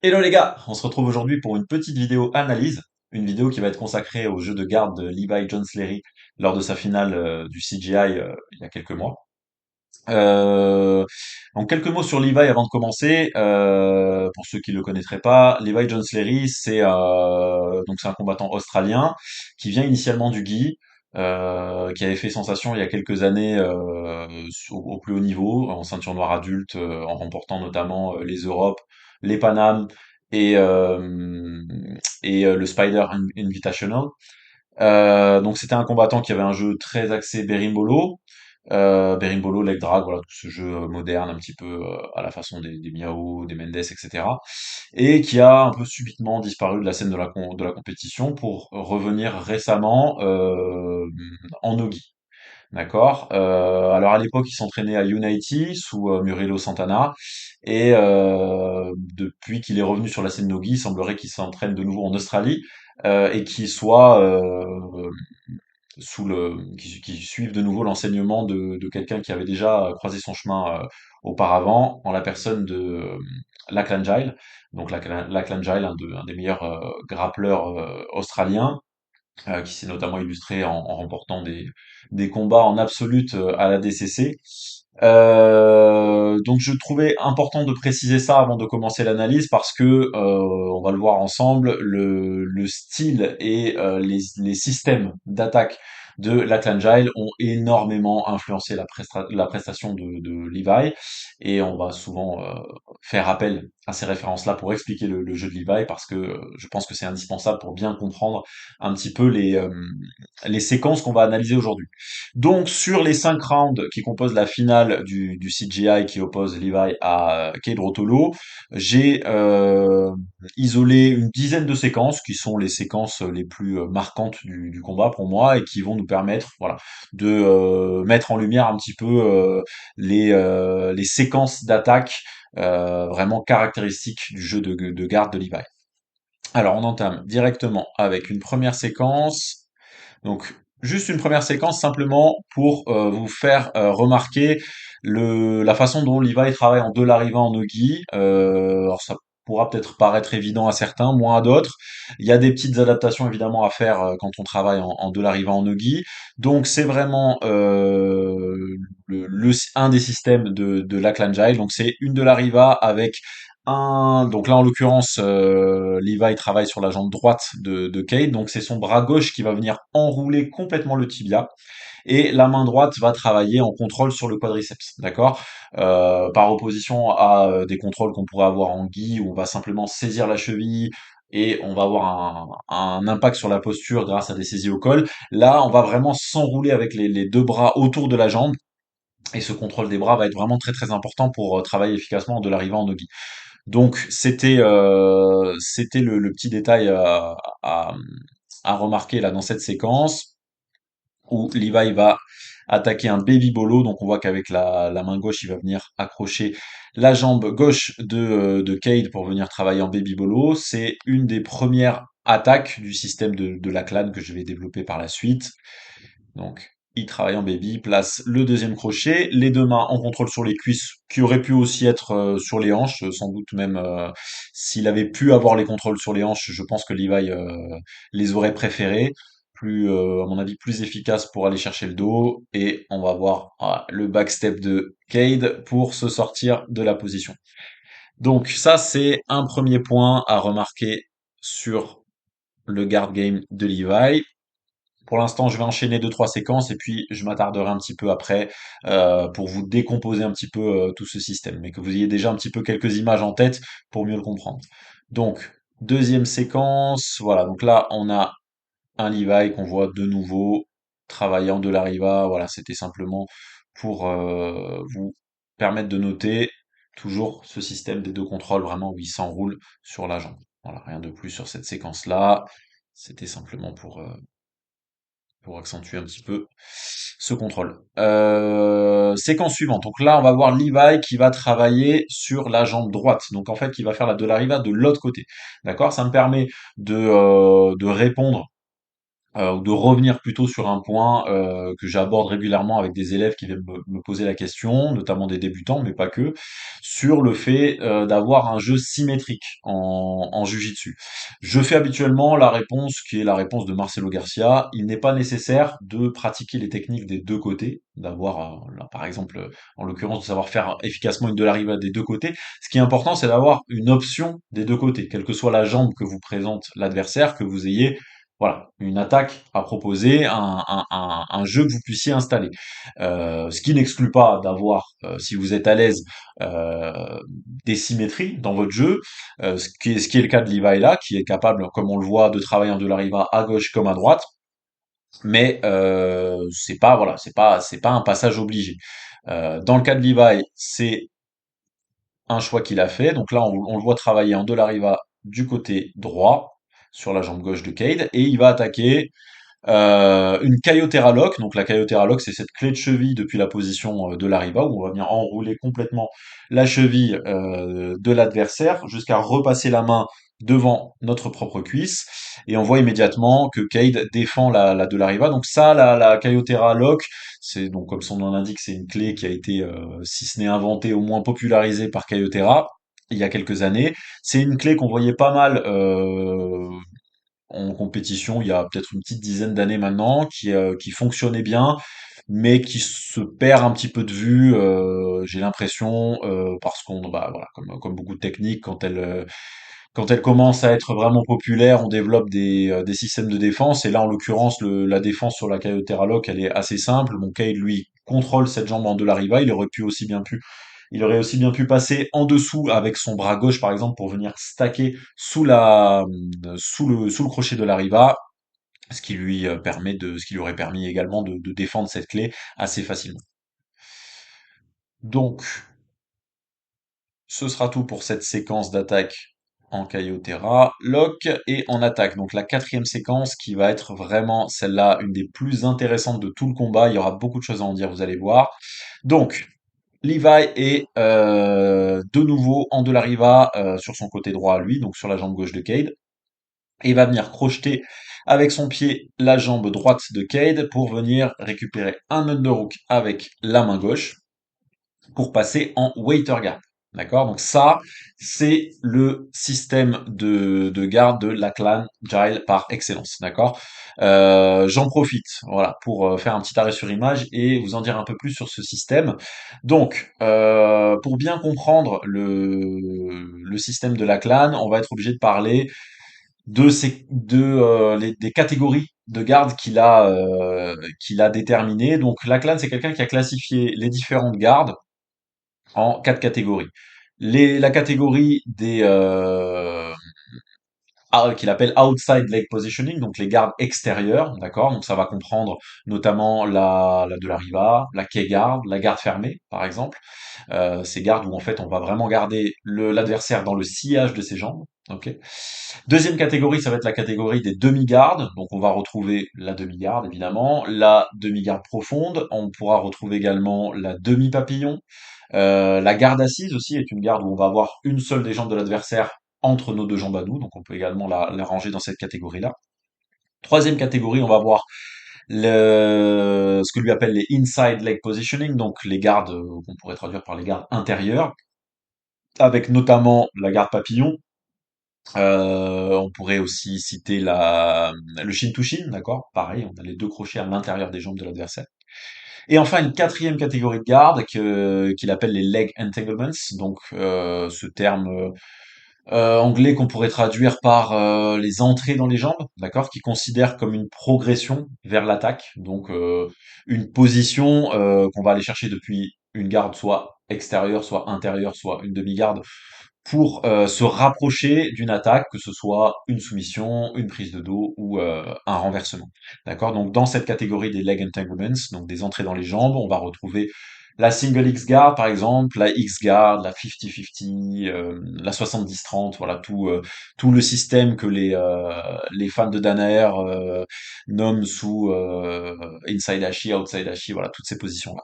Hello les gars, on se retrouve aujourd'hui pour une petite vidéo analyse, une vidéo qui va être consacrée au jeu de garde de Levi Jones Leary lors de sa finale du CGI il y a quelques mois. Euh, en quelques mots sur Levi avant de commencer, pour ceux qui le connaîtraient pas, Levi Jones Leary c'est un combattant australien qui vient initialement du gi, qui avait fait sensation il y a quelques années au plus haut niveau, en ceinture noire adulte, en remportant notamment les Europes, les Pan Am et, euh, et le Spider Invitational. Donc c'était un combattant qui avait un jeu très axé berimbolo, Berimbolo, Leg Drag, voilà, tout ce jeu moderne un petit peu à la façon des Miao, des Mendes, etc. Et qui a un peu subitement disparu de la scène de la compétition pour revenir récemment en Nogi. D'accord. Alors à l'époque, il s'entraînait à Unity sous Murilo Santana, et depuis qu'il est revenu sur la scène Nogi, il semblerait qu'il s'entraîne de nouveau en Australie et qu'il soit qui suivent de nouveau l'enseignement de quelqu'un qui avait déjà croisé son chemin auparavant, en la personne de Lachlan Giles. Donc Lachlan Giles, un des meilleurs grappleurs australiens, qui s'est notamment illustré en remportant des combats en absolute à la DCC. Donc je trouvais important de préciser ça avant de commencer l'analyse parce que on va le voir ensemble, le style et les systèmes d'attaque de Lachlan Giles ont énormément influencé la prestation de Levi, et on va souvent faire appel à ces références-là pour expliquer le jeu de Levi, parce que je pense que c'est indispensable pour bien comprendre un petit peu les séquences qu'on va analyser aujourd'hui. Donc, sur les 5 rounds qui composent la finale du CGI qui oppose Levi à Cade Rotolo, j'ai isolé une dizaine de séquences qui sont les séquences les plus marquantes du combat pour moi, et qui vont nous permettre, voilà, de mettre en lumière un petit peu les séquences d'attaque vraiment caractéristiques du jeu de garde de Levi. Alors, on entame directement avec une première séquence. Donc, juste une première séquence simplement pour vous faire remarquer la façon dont Levi travaille en deux larriva en Ogi. Alors, ça pourra peut-être paraître évident à certains, moins à d'autres. Il y a des petites adaptations évidemment à faire quand on travaille en deux larriva en Ogi. Donc, c'est vraiment un des systèmes de Lachlan Giles. Donc, c'est une de larriva avec donc là en l'occurrence, Levi travaille sur la jambe droite de Cade, donc c'est son bras gauche qui va venir enrouler complètement le tibia, et la main droite va travailler en contrôle sur le quadriceps, d'accord? Par opposition à des contrôles qu'on pourrait avoir en gi, où on va simplement saisir la cheville et on va avoir un impact sur la posture grâce à des saisies au col. Là, on va vraiment s'enrouler avec les deux bras autour de la jambe, et ce contrôle des bras va être vraiment très très important pour travailler efficacement de l'arrivée en nogi. Donc c'était le petit détail à, à remarquer là dans cette séquence où Levi va attaquer un baby bolo. Donc on voit qu'avec la main gauche, il va venir accrocher la jambe gauche de Cade pour venir travailler en baby bolo. C'est une des premières attaques du système de la clan que je vais développer par la suite. Donc, il travaille en baby, place le deuxième crochet, les deux mains en contrôle sur les cuisses, qui auraient pu aussi être sur les hanches, sans doute même s'il avait pu avoir les contrôles sur les hanches, je pense que Levi les aurait préférés, plus à mon avis plus efficace pour aller chercher le dos, et on va voir voilà, le backstep de Cade pour se sortir de la position. Donc ça c'est un premier point à remarquer sur le guard game de Levi. Pour l'instant, je vais enchaîner deux, trois séquences, et puis je m'attarderai un petit peu après pour vous décomposer un petit peu tout ce système, mais que vous ayez déjà un petit peu quelques images en tête pour mieux le comprendre. Donc, deuxième séquence, voilà, donc là, on a un Levi qu'on voit de nouveau travaillant de la riva. Voilà, c'était simplement pour vous permettre de noter toujours ce système des deux contrôles, vraiment où il s'enroule sur la jambe. Voilà, rien de plus sur cette séquence-là. C'était simplement pour accentuer un petit peu ce contrôle. Séquence suivante. Donc là, on va voir Levi qui va travailler sur la jambe droite. Donc en fait, qui va faire la de la riva de l'autre côté. D'accord? Ça me permet de répondre ou de revenir plutôt sur un point que j'aborde régulièrement avec des élèves qui viennent me poser la question, notamment des débutants, mais pas que, sur le fait d'avoir un jeu symétrique en Jiu-Jitsu. Je fais habituellement la réponse qui est la réponse de Marcelo Garcia. Il n'est pas nécessaire de pratiquer les techniques des deux côtés, d'avoir, là, par exemple, en l'occurrence, de savoir faire efficacement une de la riva des deux côtés. Ce qui est important, c'est d'avoir une option des deux côtés, quelle que soit la jambe que vous présente l'adversaire, que vous ayez voilà, une attaque à proposer, un jeu que vous puissiez installer. Ce qui n'exclut pas d'avoir, si vous êtes à l'aise, euh, des symétries dans votre jeu, ce qui est le cas de Levi là, qui est capable, comme on le voit, de travailler en de la riva à gauche comme à droite, mais c'est pas voilà, c'est pas un passage obligé. Dans le cas de Levi, c'est un choix qu'il a fait. Donc là, on le voit travailler en de la riva du côté droit sur la jambe gauche de Cade et il va attaquer une Caillotera Lock. Donc la Caillotera Lock, c'est cette clé de cheville depuis la position de l'arriba où on va venir enrouler complètement la cheville de l'adversaire jusqu'à repasser la main devant notre propre cuisse et on voit immédiatement que Cade défend la de l'arriba. Donc ça, la Caillotera Lock, c'est donc comme son nom l'indique, c'est une clé qui a été, si ce n'est inventée, au moins popularisée par Caillotera il y a quelques années. C'est une clé qu'on voyait pas mal en compétition il y a peut-être une petite dizaine d'années maintenant, qui fonctionnait bien, mais qui se perd un petit peu de vue, j'ai l'impression, parce qu'on, bah voilà, comme beaucoup de techniques, quand elles commencent à être vraiment populaires, on développe des systèmes de défense, et là en l'occurrence la défense sur la Kyotera Lock, elle est assez simple. Mon Cade lui contrôle cette jambe en de la riva, il aurait aussi bien pu passer en dessous avec son bras gauche, par exemple, pour venir stacker sous le crochet de la riva, ce qui lui aurait permis également de défendre cette clé assez facilement. Donc, ce sera tout pour cette séquence d'attaque en Kyotera, lock et en attaque. Donc la quatrième séquence qui va être vraiment celle-là, une des plus intéressantes de tout le combat. Il y aura beaucoup de choses à en dire, vous allez voir. Donc, Levi est de nouveau en de la riva sur son côté droit à lui, donc sur la jambe gauche de Cade, et va venir crocheter avec son pied la jambe droite de Cade pour venir récupérer un underhook avec la main gauche pour passer en waiter guard. D'accord? Donc ça, c'est le système de garde de la clan Gile par excellence. D'accord? J'en profite, voilà, pour faire un petit arrêt sur image et vous en dire un peu plus sur ce système. Donc, pour bien comprendre le système de la clan, on va être obligé de parler des catégories de gardes qu'il a déterminées. Donc, la clan, c'est quelqu'un qui a classifié les différentes gardes en quatre catégories. La catégorie qu'il appelle outside leg positioning, donc les gardes extérieurs, d'accord? Donc ça va comprendre notamment la de la riva, la key guard, la garde fermée, par exemple. Ces gardes où en fait on va vraiment garder l'adversaire dans le sillage de ses jambes. Ok. Deuxième catégorie, ça va être la catégorie des demi-gardes. Donc on va retrouver la demi-garde évidemment, la demi-garde profonde. On pourra retrouver également la demi-papillon. La garde assise aussi est une garde où on va avoir une seule des jambes de l'adversaire entre nos deux jambes à nous, donc on peut également la ranger dans cette catégorie-là. Troisième catégorie, on va voir ce que lui appelle les inside leg positioning, donc les gardes qu'on pourrait traduire par les gardes intérieures, avec notamment la garde papillon. On pourrait aussi citer le shin to shin, d'accord? Pareil, on a les deux crochets à l'intérieur des jambes de l'adversaire. Et enfin, une quatrième catégorie de garde qu'il appelle les leg entanglements, donc ce terme anglais qu'on pourrait traduire par les entrées dans les jambes, d'accord, qui considère comme une progression vers l'attaque, donc une position qu'on va aller chercher depuis une garde soit extérieure, soit intérieure, soit une demi-garde, pour se rapprocher d'une attaque, que ce soit une soumission, une prise de dos ou un renversement. D'accord? Donc dans cette catégorie des leg entanglements, donc des entrées dans les jambes, on va retrouver la single X guard par exemple, la X guard, la 50-50, la 70-30, voilà tout le système que les fans de Danaher nomment sous inside Ashi, outside Ashi, voilà toutes ces positions-là.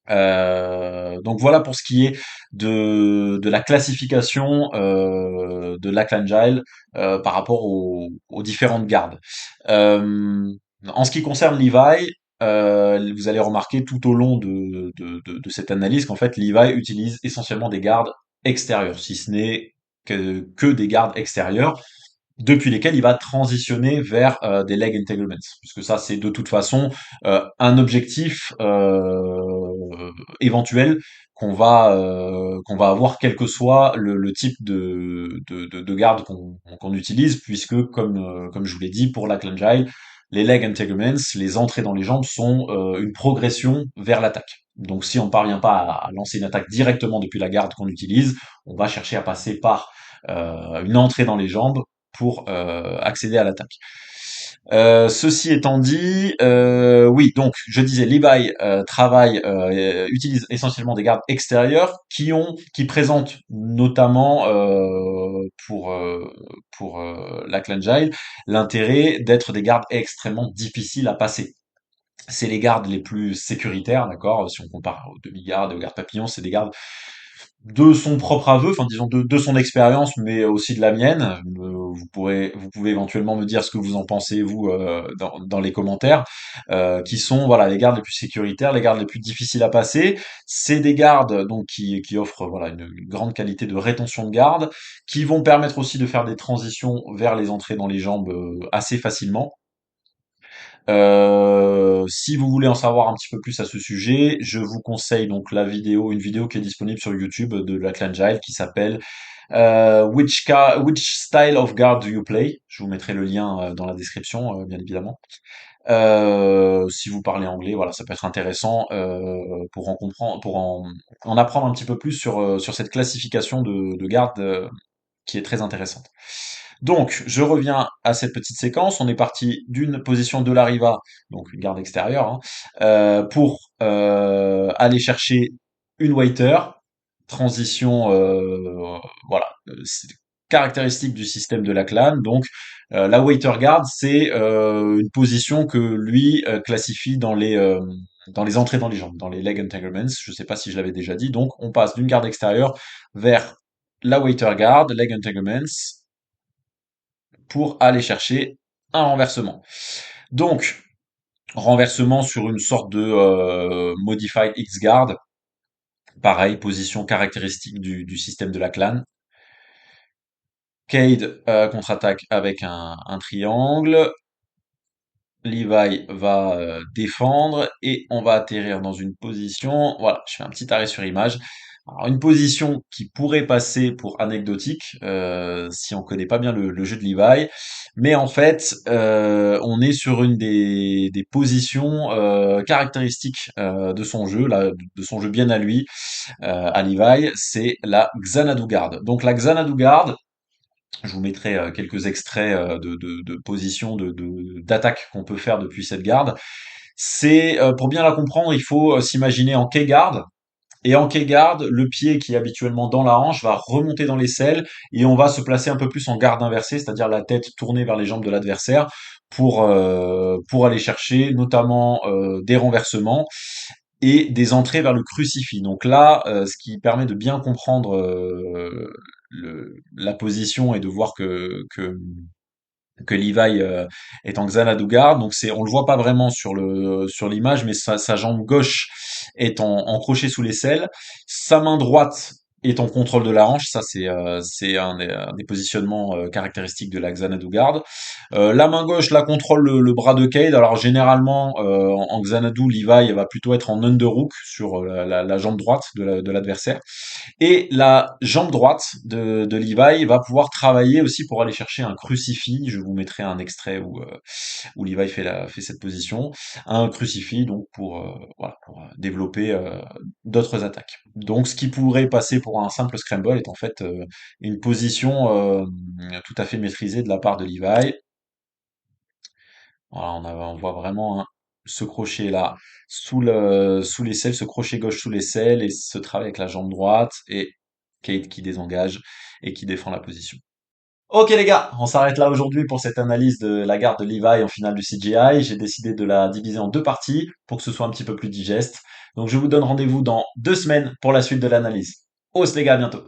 Donc voilà pour ce qui est de la classification de l'Ackland par rapport aux différentes gardes. Euh, En ce qui concerne Levi, vous allez remarquer tout au long de cette analyse qu'en fait Levi utilise essentiellement des gardes extérieurs, si ce n'est que des gardes extérieurs depuis lesquels il va transitionner vers des leg entanglements, puisque ça c'est de toute façon un objectif éventuel qu'on va avoir quel que soit le type de garde qu'on utilise, puisque comme je vous l'ai dit pour la Clangile, les leg entanglements, les entrées dans les jambes sont une progression vers l'attaque. Donc si on parvient pas à lancer une attaque directement depuis la garde qu'on utilise, on va chercher à passer par une entrée dans les jambes pour accéder à l'attaque. Ceci étant dit, oui, donc je disais, Levi utilise essentiellement des gardes extérieurs qui présentent notamment pour la Clangile l'intérêt d'être des gardes extrêmement difficiles à passer. C'est les gardes les plus sécuritaires, d'accord? Si on compare aux demi-gardes et aux gardes papillons, c'est des gardes de son propre aveu, enfin disons de son expérience, mais aussi de la mienne. Vous pouvez éventuellement me dire ce que vous en pensez vous dans les commentaires, qui sont voilà les gardes les plus sécuritaires, les gardes les plus difficiles à passer. C'est des gardes donc qui offrent voilà une grande qualité de rétention de garde, qui vont permettre aussi de faire des transitions vers les entrées dans les jambes assez facilement. Si vous voulez en savoir un petit peu plus à ce sujet, je vous conseille donc une vidéo qui est disponible sur YouTube de la Clangile qui s'appelle Which Style of Guard Do You Play? Je vous mettrai le lien dans la description, bien évidemment. Si vous parlez anglais, voilà, ça peut être intéressant pour en comprendre, en apprendre un petit peu plus sur cette classification de garde qui est très intéressante. Donc, je reviens à cette petite séquence. On est parti d'une position de la riva, donc une garde extérieure, hein, pour aller chercher une waiter. Transition, voilà, c'est caractéristique du système de la clan. Donc, la waiter guard, c'est une position que lui classifie dans les entrées dans les jambes, dans les leg entanglements. Je ne sais pas si je l'avais déjà dit. Donc, on passe d'une garde extérieure vers la waiter guard, leg entanglements, pour aller chercher un renversement. Donc, renversement sur une sorte de modified X-guard, pareil, position caractéristique du système de la clan. Cade contre-attaque avec un triangle. Levi va défendre et on va atterrir dans une position. Voilà, je fais un petit arrêt sur image. Alors, une position qui pourrait passer pour anecdotique si on connaît pas bien le jeu de Levi, mais en fait, on est sur une des positions caractéristiques de son jeu, là, de son jeu bien à lui, à Levi, c'est la Xanadu Guard. Donc la Xanadu Guard, je vous mettrai quelques extraits de positions d'attaque qu'on peut faire depuis cette garde. C'est pour bien la comprendre, il faut s'imaginer en K-guard. Et en K-guard, le pied qui est habituellement dans la hanche va remonter dans l'aisselle et on va se placer un peu plus en garde inversée, c'est-à-dire la tête tournée vers les jambes de l'adversaire pour aller chercher notamment des renversements et des entrées vers le crucifix. Donc là, ce qui permet de bien comprendre la position et de voir que Levi est en Xanadu Guard. Donc on le voit pas vraiment sur l'image, mais sa jambe gauche est en crochet sous l'aisselle. Sa main droite est en contrôle de la hanche. Ça, c'est un des positionnements caractéristiques de la Xanadu Guard. La main gauche la contrôle le bras de Cade. Alors généralement en Xanadu, Levi va plutôt être en underhook sur la jambe droite de l'adversaire. Et la jambe droite de Levi va pouvoir travailler aussi pour aller chercher un crucifix. Je vous mettrai un extrait où Levi fait cette position. Un crucifix, donc voilà, pour développer d'autres attaques. Donc ce qui pourrait passer pour un simple scramble est en fait une position tout à fait maîtrisée de la part de Levi. Voilà, on voit vraiment ce crochet là sous l'aisselle, ce crochet gauche sous l'aisselle et ce travail avec la jambe droite et Kate qui désengage et qui défend la position. Ok les gars, on s'arrête là aujourd'hui pour cette analyse de la garde de Levi en finale du CGI. J'ai décidé de la diviser en deux parties pour que ce soit un petit peu plus digeste. Donc je vous donne rendez-vous dans 2 semaines pour la suite de l'analyse. Os les gars, à bientôt.